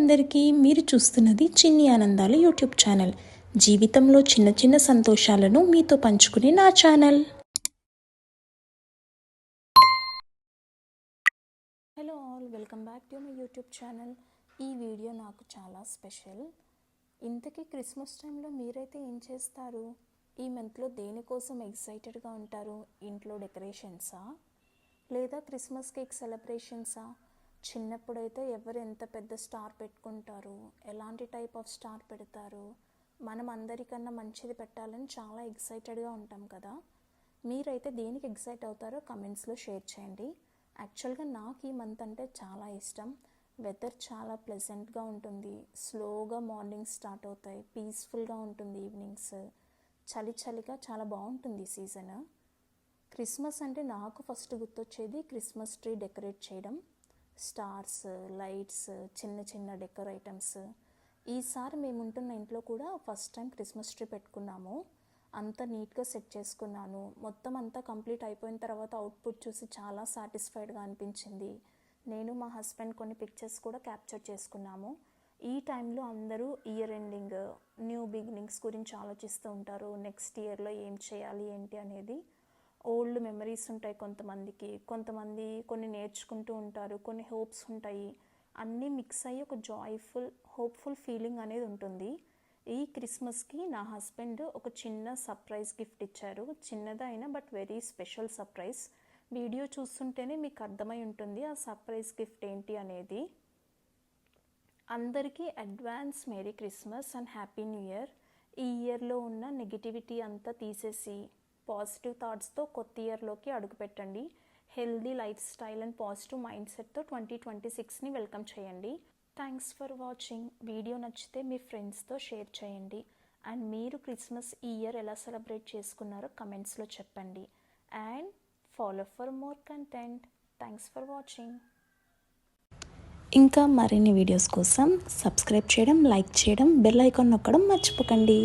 అందరికీ, మీరు చూస్తున్నది చిన్ని ఆనందాలు యూట్యూబ్ ఛానల్. జీవితంలో చిన్న చిన్న సంతోషాలను మీతో పంచుకునే నా channel. Hello all, welcome back to my YouTube channel. ఈ వీడియో నాకు చాలా స్పెషల్. ఇంతకీ క్రిస్మస్ టైంలో మీరైతే ఏం చేస్తారు? ఈ మంత్లో దేనికోసం ఎక్సైటెడ్గా ఉంటారు? ఇంట్లో డెకరేషన్సా, లేదా క్రిస్మస్ కేక్ సెలబ్రేషన్సా? చిన్నప్పుడైతే ఎవరు ఎంత పెద్ద స్టార్ పెట్టుకుంటారు, ఎలాంటి టైప్ ఆఫ్ స్టార్ పెడతారు, మనం అందరికన్నా మంచిది పెట్టాలని చాలా ఎక్సైటెడ్గా ఉంటాం కదా. మీరైతే దేనికి ఎక్సైట్ అవుతారో కమెంట్స్లో షేర్ చేయండి. యాక్చువల్గా నాకు ఈ మంత్ అంటే చాలా ఇష్టం. వెదర్ చాలా ప్లెజెంట్గా ఉంటుంది, స్లోగా మార్నింగ్స్ స్టార్ట్ అవుతాయి, పీస్ఫుల్గా ఉంటుంది ఈవినింగ్స్, చలి చలిగా చాలా బాగుంటుంది ఈ సీజన్. క్రిస్మస్ అంటే నాకు ఫస్ట్ గుర్తొచ్చేది క్రిస్మస్ ట్రీ డెకరేట్ చేయడం, స్టార్స్, లైట్స్, చిన్న చిన్న డెకర్ ఐటమ్స్. ఈసారి మేము ఉంటున్న ఇంట్లో కూడా ఫస్ట్ టైం క్రిస్మస్ ట్రీ పెట్టుకున్నాము. అంతా నీట్గా సెట్ చేసుకున్నాను. మొత్తం అంతా కంప్లీట్ అయిపోయిన తర్వాత అవుట్పుట్ చూసి చాలా సాటిస్ఫైడ్గా అనిపించింది. నేను మా హస్బెండ్ కొన్ని పిక్చర్స్ కూడా క్యాప్చర్ చేసుకున్నాము. ఈ టైంలో అందరూ ఇయర్ ఎండింగ్, న్యూ బిగినింగ్స్ గురించి ఆలోచిస్తూ ఉంటారు. నెక్స్ట్ ఇయర్లో ఏం చేయాలి ఏంటి అనేది. ఓల్డ్ మెమరీస్ ఉంటాయి కొంతమంది కొన్ని నేర్చుకుంటూ ఉంటారు, కొన్ని హోప్స్ ఉంటాయి. అన్నీ మిక్స్ అయ్యి ఒక జాయ్ఫుల్, హోప్ఫుల్ ఫీలింగ్ అనేది ఉంటుంది. ఈ క్రిస్మస్కి నా హస్బెండ్ ఒక చిన్న సర్ప్రైజ్ గిఫ్ట్ ఇచ్చారు. చిన్నదైనా but very special surprise. Video చూస్తుంటేనే మీకు అర్థమై ఉంటుంది ఆ సర్ప్రైజ్ గిఫ్ట్ ఏంటి అనేది. అందరికీ advance merry Christmas and happy new year. ఈ ఇయర్లో ఉన్న నెగిటివిటీ అంతా తీసేసి పాజిటివ్ థాట్స్తో కొత్త ఇయర్లోకి అడుగుపెట్టండి. Healthy lifestyle and positive mind సెట్తో 2026ని వెల్కమ్ చేయండి. Thanks for watching. వీడియో నచ్చితే మీ ఫ్రెండ్స్తో షేర్ చేయండి. అండ్ మీరు క్రిస్మస్ ఈ ఇయర్ ఎలా సెలబ్రేట్ చేసుకున్నారో కమెంట్స్లో చెప్పండి. And follow for more content. Thanks for watching. ఇంకా మరిన్ని వీడియోస్ కోసం సబ్స్క్రైబ్ చేయడం, లైక్ చేయడం, బెల్ ఐకాన్ నొక్కడం మర్చిపోకండి.